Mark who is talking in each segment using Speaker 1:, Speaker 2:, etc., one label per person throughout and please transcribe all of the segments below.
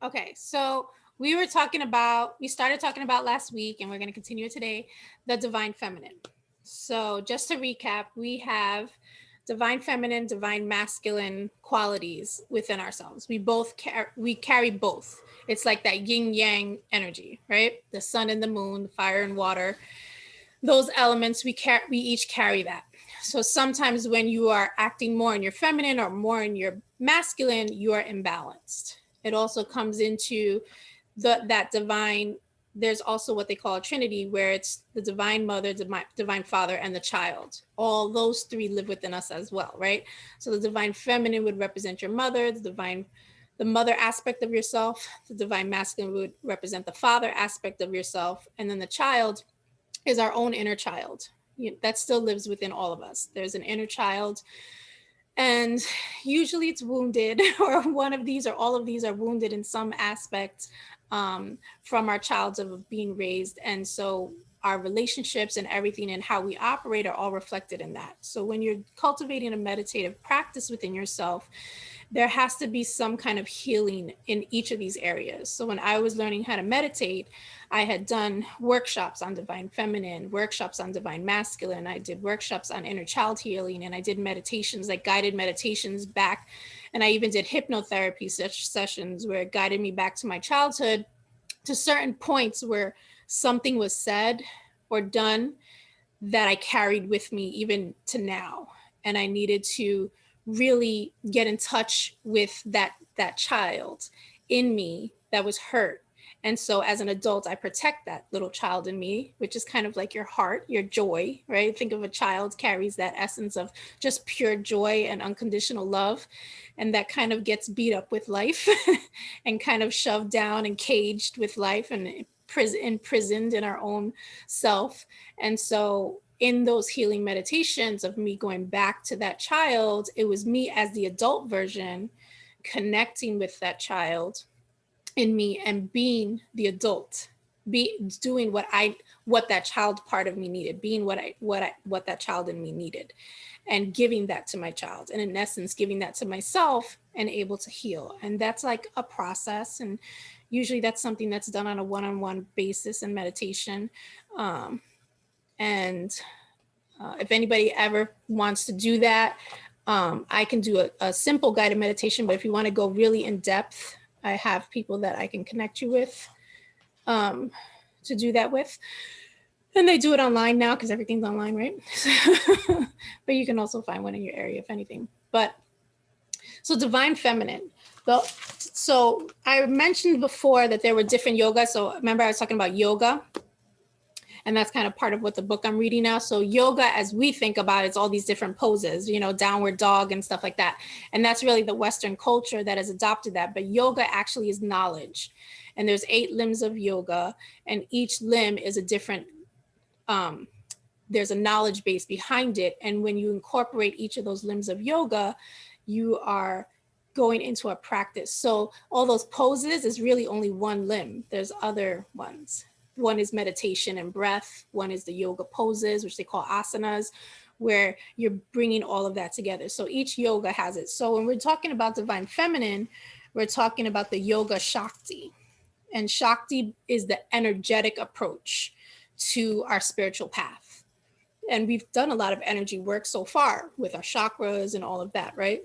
Speaker 1: Okay, so we started talking about last week, and we're going to continue today, the divine feminine. So, just to recap, we have divine feminine, divine masculine qualities within ourselves. We carry both. It's like that yin yang energy, right? The sun and the moon, the fire and water. Those elements we each carry that. So sometimes when you are acting more in your feminine or more in your masculine, you are imbalanced. It also comes into that divine. There's also what they call a trinity, where it's the divine mother, divine father, and the child. All those three live within us as well, right? So the divine feminine would represent your mother, the mother aspect of yourself. The divine masculine would represent the father aspect of yourself, and then the child is our own inner child. That still lives within all of us. There's an inner child, and usually it's wounded, or one of these or all of these are wounded in some aspect, from our childhood of being raised. And so our relationships and everything and how we operate are all reflected in that. So when you're cultivating a meditative practice within yourself, there has to be some kind of healing in each of these areas. So when I was learning how to meditate, I had done workshops on divine feminine, workshops on divine masculine. I did workshops on inner child healing, and I did meditations, like guided meditations back. And I even did hypnotherapy sessions where it guided me back to my childhood, to certain points where something was said or done that I carried with me even to now. And I needed to really get in touch with that child in me that was hurt. And so as an adult, I protect that little child in me, which is kind of like your heart, your joy, right? Think of a child carries that essence of just pure joy and unconditional love. And that kind of gets beat up with life and kind of shoved down and caged with life and imprisoned in our own self. And so in those healing meditations of me going back to that child, it was me as the adult version connecting with that child in me and being the adult, be doing what that child part of me needed, being what that child in me needed, and giving that to my child, and in essence giving that to myself and able to heal. And that's like a process, and usually that's something that's done on a one-on-one basis in meditation. And if anybody ever wants to do that, I can do a simple guided meditation, but if you want to go really in depth, I have people that I can connect you with, to do that with. And they do it online now because everything's online, right? But you can also find one in your area, if anything. But so divine feminine. So I mentioned before that there were different yoga. So remember I was talking about yoga, and that's kind of part of what the book I'm reading now. So yoga, as we think about it, it's all these different poses, downward dog and stuff like that. And that's really the Western culture that has adopted that. But yoga actually is knowledge. And there's 8 limbs of yoga, and each limb is a different, there's a knowledge base behind it. And when you incorporate each of those limbs of yoga, you are going into a practice. So all those poses is really only one limb. There's other ones. One is meditation and breath. One is the yoga poses, which they call asanas, where you're bringing all of that together. So each yoga has it. So when we're talking about divine feminine, we're talking about the yoga Shakti. And Shakti is the energetic approach to our spiritual path. And we've done a lot of energy work so far with our chakras and all of that, right?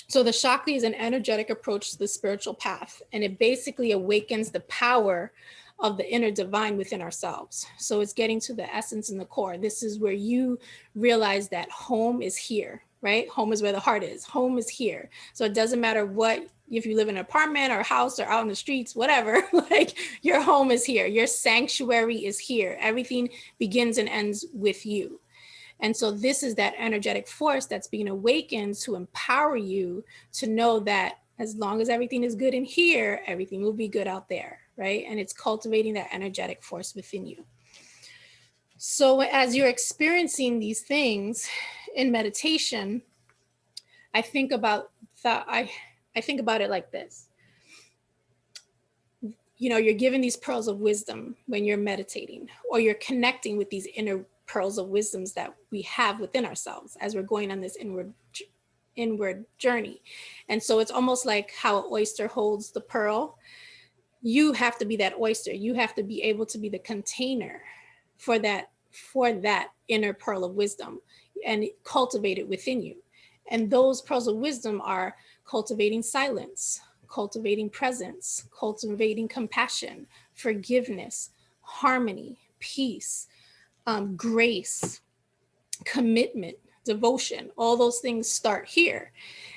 Speaker 1: So the Shakti is an energetic approach to the spiritual path, and it basically awakens the power of the inner divine within ourselves. So it's getting to the essence and the core. This is where you realize that home is here, right? Home is where the heart is. Home is here. So it doesn't matter if you live in an apartment or a house or out in the streets, whatever, like your home is here. Your sanctuary is here. Everything begins and ends with you. And so this is that energetic force that's being awakened to empower you to know that as long as everything is good in here, everything will be good out there, right? And it's cultivating that energetic force within you. So as you're experiencing these things in meditation, I think about it like this. You're given these pearls of wisdom when you're meditating, or you're connecting with these inner pearls of wisdoms that we have within ourselves as we're going on this inward journey. And so it's almost like how an oyster holds the pearl. You have to be that oyster. You have to be able to be the container for that inner pearl of wisdom and cultivate it within you. And those pearls of wisdom are cultivating silence, cultivating presence, cultivating compassion, forgiveness, harmony, peace, grace, commitment, devotion. All those things start here.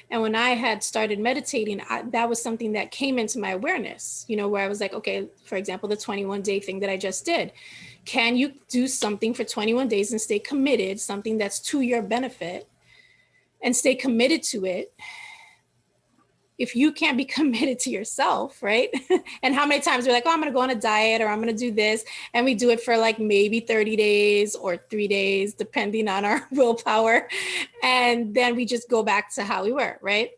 Speaker 1: And when I had started meditating, that was something that came into my awareness, where I was like, okay, for example, the 21-day thing that I just did. Can you do something for 21 days and stay committed, something that's to your benefit, and stay committed to it? If you can't be committed to yourself, right? And how many times we're like, oh, I'm going to go on a diet, or I'm going to do this. And we do it for like maybe 30 days or 3 days, depending on our willpower. And then we just go back to how we were, right?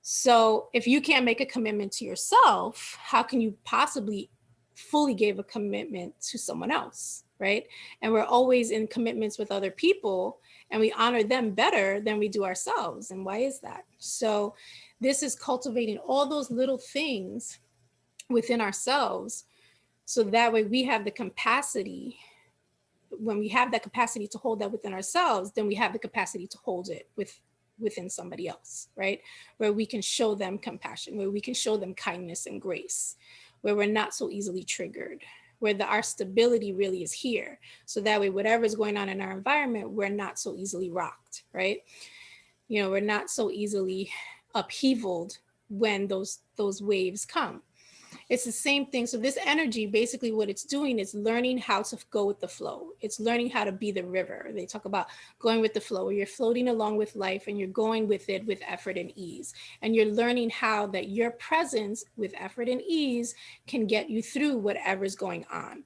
Speaker 1: So if you can't make a commitment to yourself, how can you possibly fully give a commitment to someone else, right? And we're always in commitments with other people, and we honor them better than we do ourselves. And why is that? So this is cultivating all those little things within ourselves, so that way we have the capacity. When we have that capacity to hold that within ourselves, then we have the capacity to hold it within somebody else, right? Where we can show them compassion, where we can show them kindness and grace, where we're not so easily triggered, where our stability really is here. So that way, whatever is going on in our environment, we're not so easily rocked, right? We're not so easily upheavaled when those waves come. It's the same thing. So this energy, basically what it's doing is learning how to go with the flow. It's learning how to be the river. They talk about going with the flow, where you're floating along with life and you're going with it with effort and ease. And you're learning how that your presence with effort and ease can get you through whatever's going on.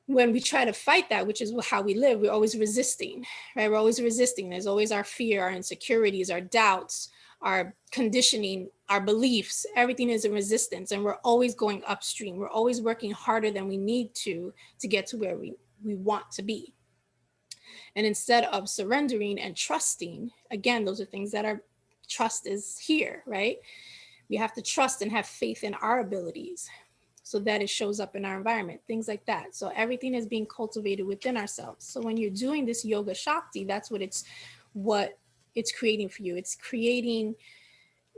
Speaker 1: When we try to fight that, which is how we live, we're always resisting, right? We're always resisting. There's always our fear, our insecurities, our doubts, our conditioning, our beliefs. Everything is in resistance, and we're always going upstream. We're always working harder than we need to get to where we want to be. And instead of surrendering and trusting, again, those are things that are, trust is here, right? We have to trust and have faith in our abilities, so that it shows up in our environment, things like that. So everything is being cultivated within ourselves. So when you're doing this yoga shakti, that's what it's creating for you. It's creating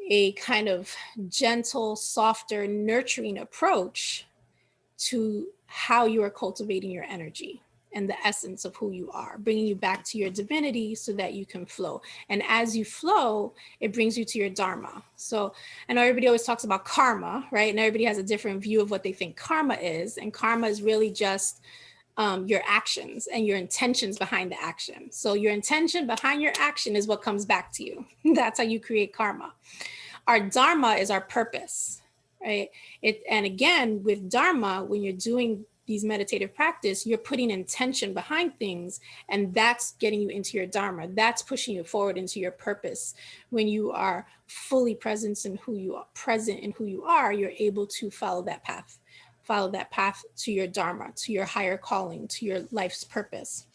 Speaker 1: a kind of gentle, softer, nurturing approach to how you are cultivating your energy and the essence of who you are, bringing you back to your divinity so that you can flow. And as you flow, it brings you to your dharma. So I know everybody always talks about karma, right? And everybody has a different view of what they think karma is. And karma is really just your actions and your intentions behind the action. So your intention behind your action is what comes back to you. That's how you create karma. Our dharma is our purpose, right? And again, with dharma, when you're doing these meditative practice, you're putting intention behind things, and that's getting you into your dharma. That's pushing you forward into your purpose. When you are fully present in who you are, you're able to follow that path to your dharma, to your higher calling, to your life's purpose.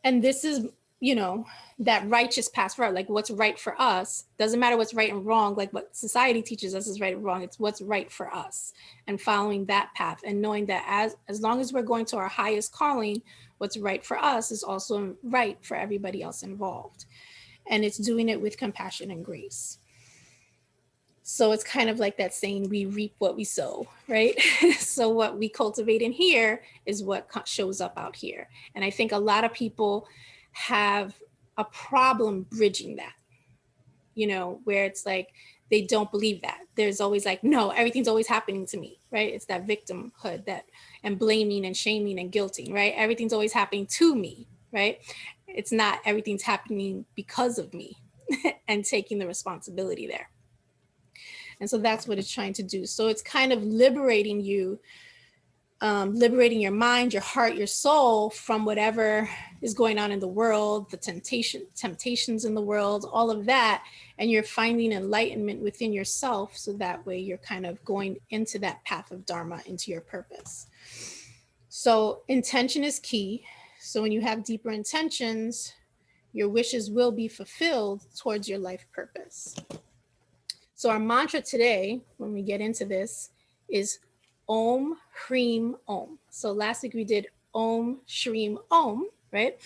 Speaker 1: And this is, that righteous path for like what's right for us. Doesn't matter what's right and wrong, like what society teaches us is right and wrong. It's what's right for us, and following that path, and knowing that as long as we're going to our highest calling, what's right for us is also right for everybody else involved. And it's doing it with compassion and grace. So it's kind of like that saying, we reap what we sow, right? So what we cultivate in here is what shows up out here. And I think a lot of people have a problem bridging that, where it's like, they don't believe that. There's always like, no, everything's always happening to me, right? It's that victimhood, and blaming and shaming and guilting, right? Everything's always happening to me, right? It's not everything's happening because of me and taking the responsibility there. And so that's what it's trying to do. So it's kind of liberating you, liberating your mind, your heart, your soul from whatever is going on in the world, the temptations in the world, all of that. And you're finding enlightenment within yourself. So that way you're kind of going into that path of dharma, into your purpose. So intention is key. So when you have deeper intentions, Your wishes will be fulfilled towards your life purpose. So our mantra today, when we get into this, is Om Hrim Om. So last week we did Om Shrim Om, right?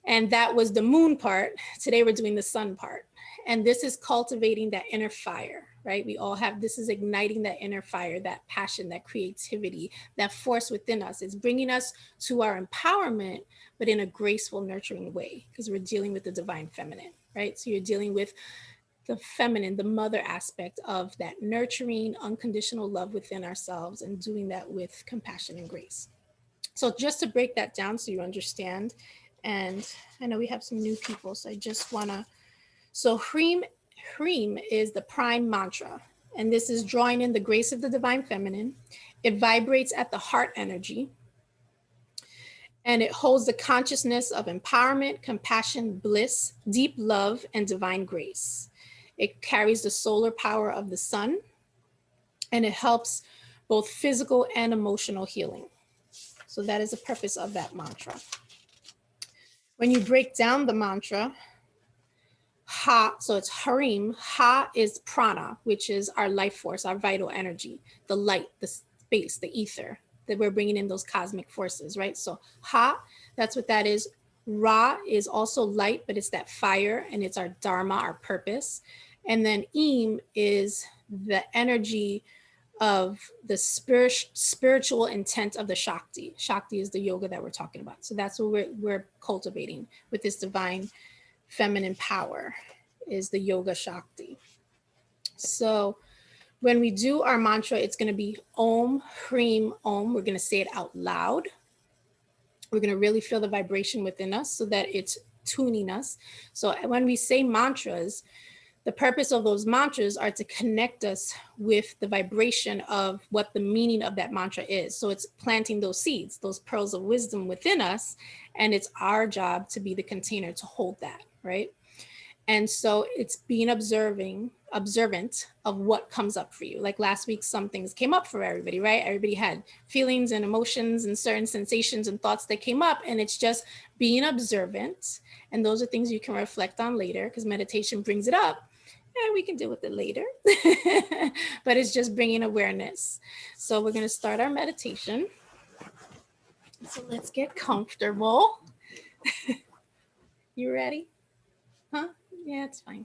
Speaker 1: And that was the moon part. Today we're doing the sun part. And this is cultivating that inner fire, right? We all have, this is igniting that inner fire, that passion, that creativity, that force within us. It's bringing us to our empowerment, but in a graceful, nurturing way, because we're dealing with the divine feminine, right? So you're dealing with the feminine, the mother aspect of that nurturing, unconditional love within ourselves, and doing that with compassion and grace. So just to break that down so you understand, and I know we have some new people, so I just wanna, so Hrim is the prime mantra, and this is drawing in the grace of the divine feminine. It vibrates at the heart energy, and it holds the consciousness of empowerment, compassion, bliss, deep love, and divine grace. It carries the solar power of the sun, and it helps both physical and emotional healing. So that is the purpose of that mantra. When you break down the mantra, Ha, so it's Harim. Ha is prana, which is our life force, our vital energy, the light, the space, the ether, that we're bringing in those cosmic forces, right? So Ha, that's what that is. Ra is also light, but it's that fire, and it's our dharma, our purpose. And then Im is the energy of the spiritual intent of the Shakti. Shakti is the yoga that we're talking about. So that's what we're cultivating with this divine feminine power, is the yoga Shakti. So when we do our mantra, it's going to be Om Hrim Om. We're going to say it out loud. We're going to really feel the vibration within us so that it's tuning us. So when we say mantras, the purpose of those mantras are to connect us with the vibration of what the meaning of that mantra is. So it's planting those seeds, those pearls of wisdom within us. And it's our job to be the container to hold that, right? And so it's being observant of what comes up for you. Like last week, some things came up for everybody, right? Everybody had feelings and emotions and certain sensations and thoughts that came up. And it's just being observant. And those are things you can reflect on later, because meditation brings it up. And we can deal with it later. But it's just bringing awareness. So we're going to start our meditation. So let's get comfortable. You ready? Huh? Yeah, it's fine.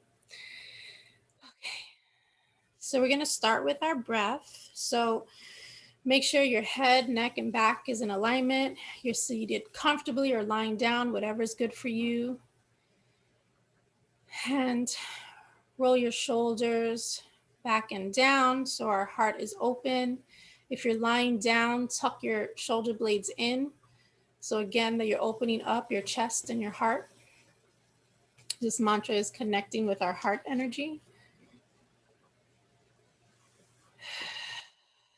Speaker 1: Okay. So we're going to start with our breath. So make sure your head, neck, and back is in alignment. You're seated comfortably or lying down, whatever is good for you. And roll your shoulders back and down so our heart is open. If you're lying down, tuck your shoulder blades in. So again, that you're opening up your chest and your heart. This mantra is connecting with our heart energy.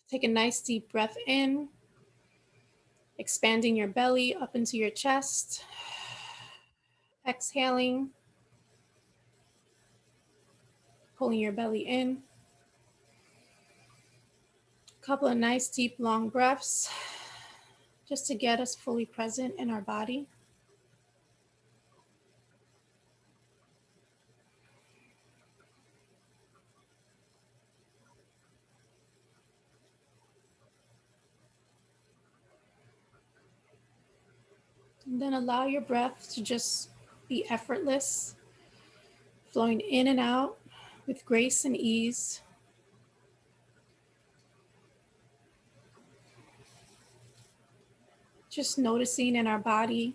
Speaker 1: Take a nice deep breath in, expanding your belly up into your chest. Exhaling, pulling your belly in. A couple of nice deep long breaths just to get us fully present in our body. And then allow your breath to just be effortless, flowing in and out with grace and ease. Just noticing in our body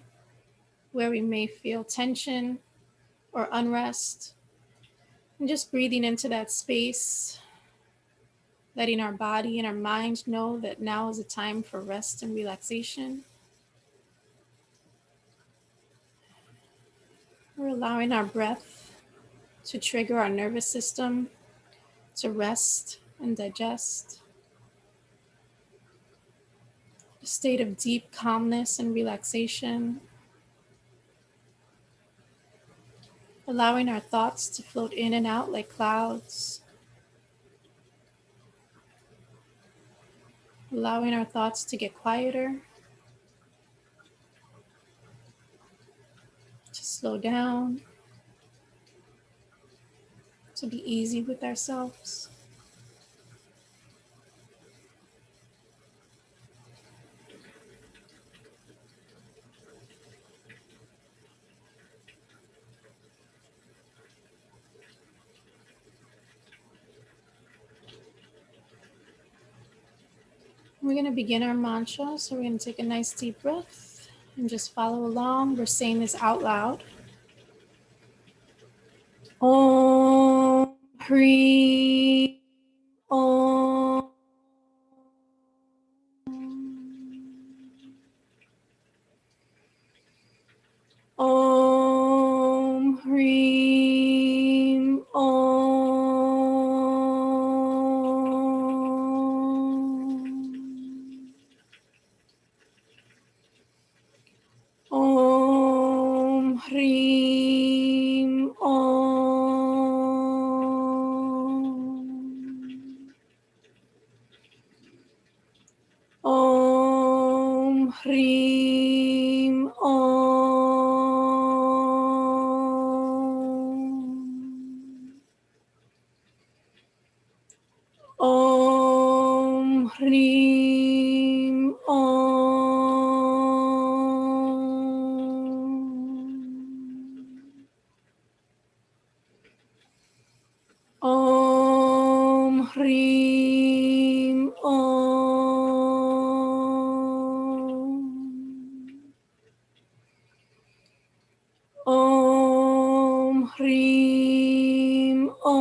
Speaker 1: where we may feel tension or unrest, and just breathing into that space, letting our body and our mind know that now is a time for rest and relaxation. We're allowing our breath to trigger our nervous system to rest and digest. A state of deep calmness and relaxation. Allowing our thoughts to float in and out like clouds. Allowing our thoughts to get quieter. Just slow down, to be easy with ourselves. We're going to begin our mantra, so we're going to take a nice deep breath and just follow along. We're saying this out loud. Om Hrim Om. Om Hrim Om. Om Hrim Om. Om Hrim Om. Om Hrim Om. Om Hrim Om. Om Hrim Om.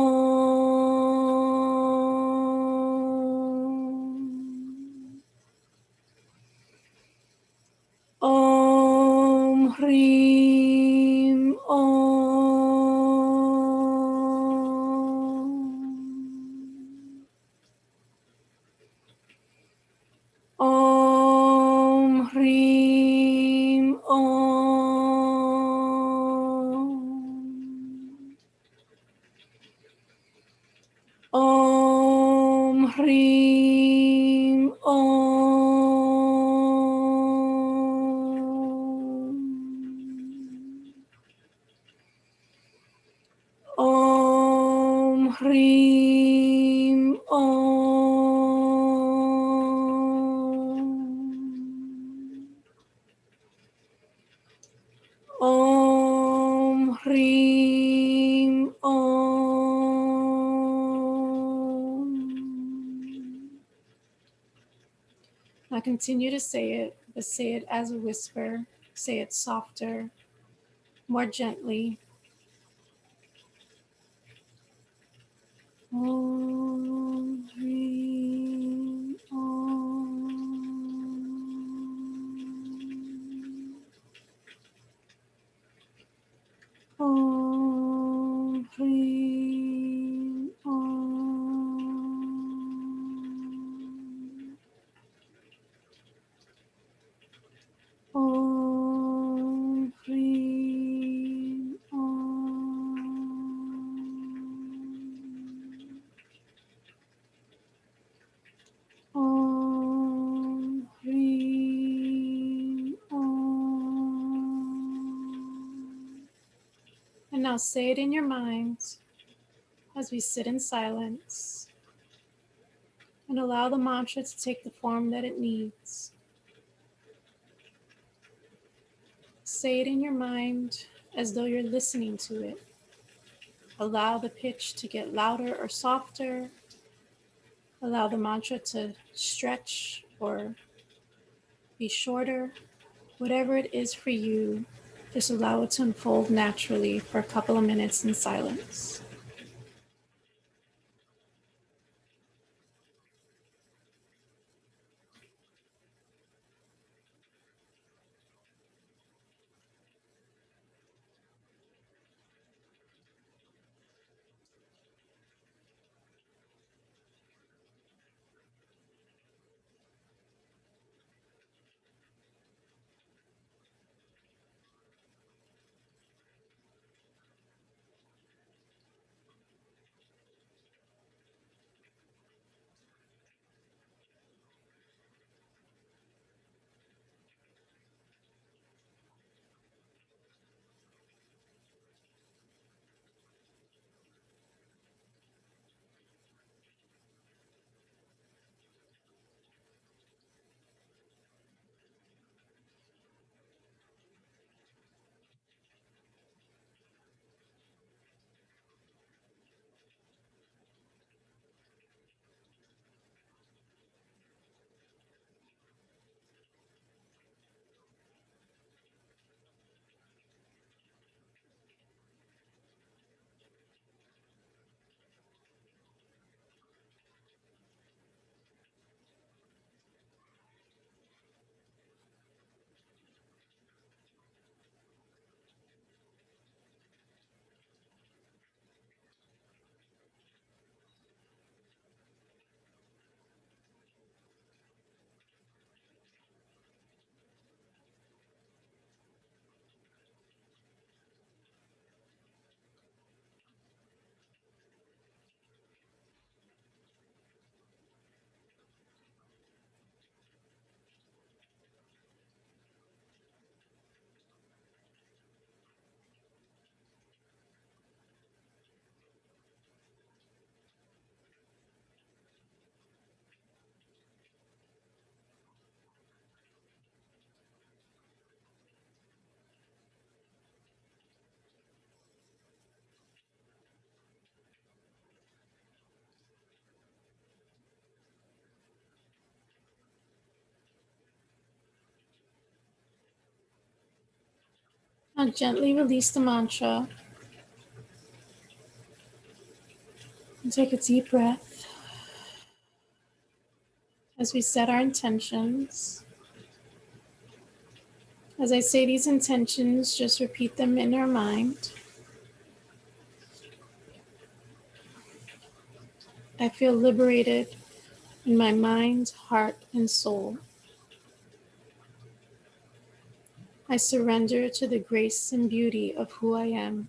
Speaker 1: Om Hrim Om. Om Hrim Om. Om Hrim Om. Om Hrim Om. Om Hrim Om. Now continue to say it, but say it as a whisper. Say it softer, more gently. Om Hrim Om. Om Hrim Om. Om Hrim Om. Om Hrim Om. And now say it in your mind as we sit in silence and allow the mantra to take the form that it needs. Say it in your mind as though you're listening to it. Allow the pitch to get louder or softer. Allow the mantra to stretch or be shorter. Whatever it is for you, just allow it to unfold naturally for a couple of minutes in silence. I'll gently release the mantra and take a deep breath as we set our intentions. As I say these intentions, just repeat them in our mind. I feel liberated in my mind, heart, and soul. I surrender to the grace and beauty of who I am.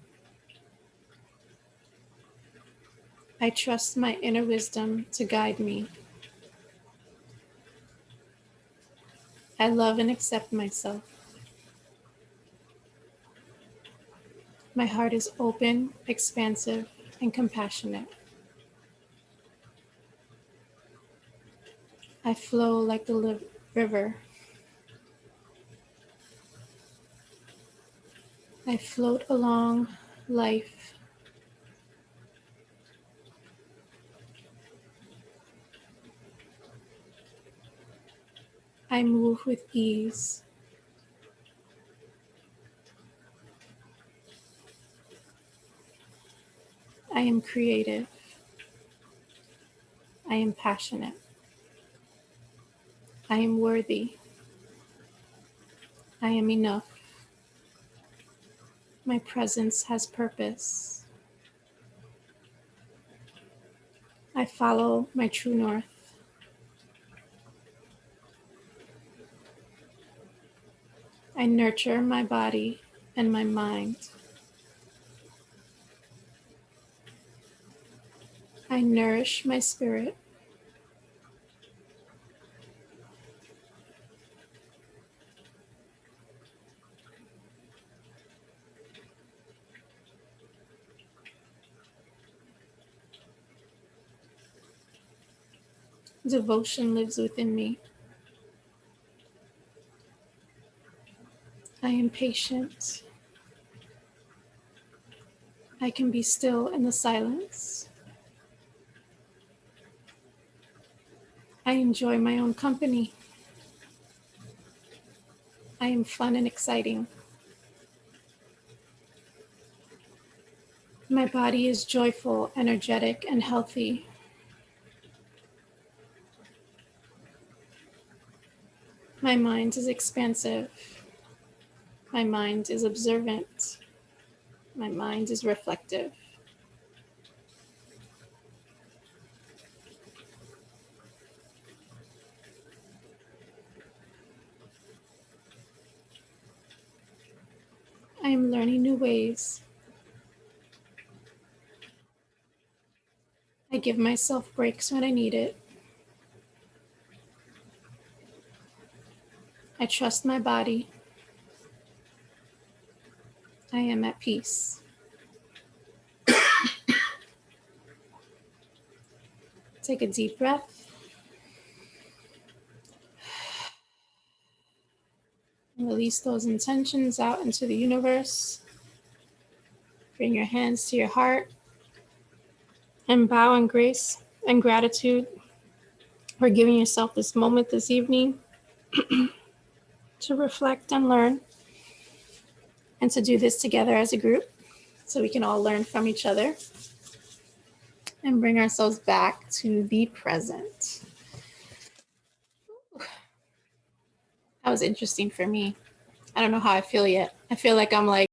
Speaker 1: I trust my inner wisdom to guide me. I love and accept myself. My heart is open, expansive, and compassionate. I flow like the river. I float along life. I move with ease. I am creative. I am passionate. I am worthy. I am enough. My presence has purpose. I follow my true north. I nurture my body and my mind. I nourish my spirit. Devotion lives within me. I am patient. I can be still in the silence. I enjoy my own company. I am fun and exciting. My body is joyful, energetic, and healthy. My mind is expansive. My mind is observant. My mind is reflective. I am learning new ways. I give myself breaks when I need it. I trust my body. I am at peace. Take a deep breath. And release those intentions out into the universe. Bring your hands to your heart and bow in grace and gratitude for giving yourself this moment this evening to reflect and learn and to do this together as a group so we can all learn from each other and bring ourselves back to the present. That was interesting for me. I don't know how I feel yet. I feel like I'm like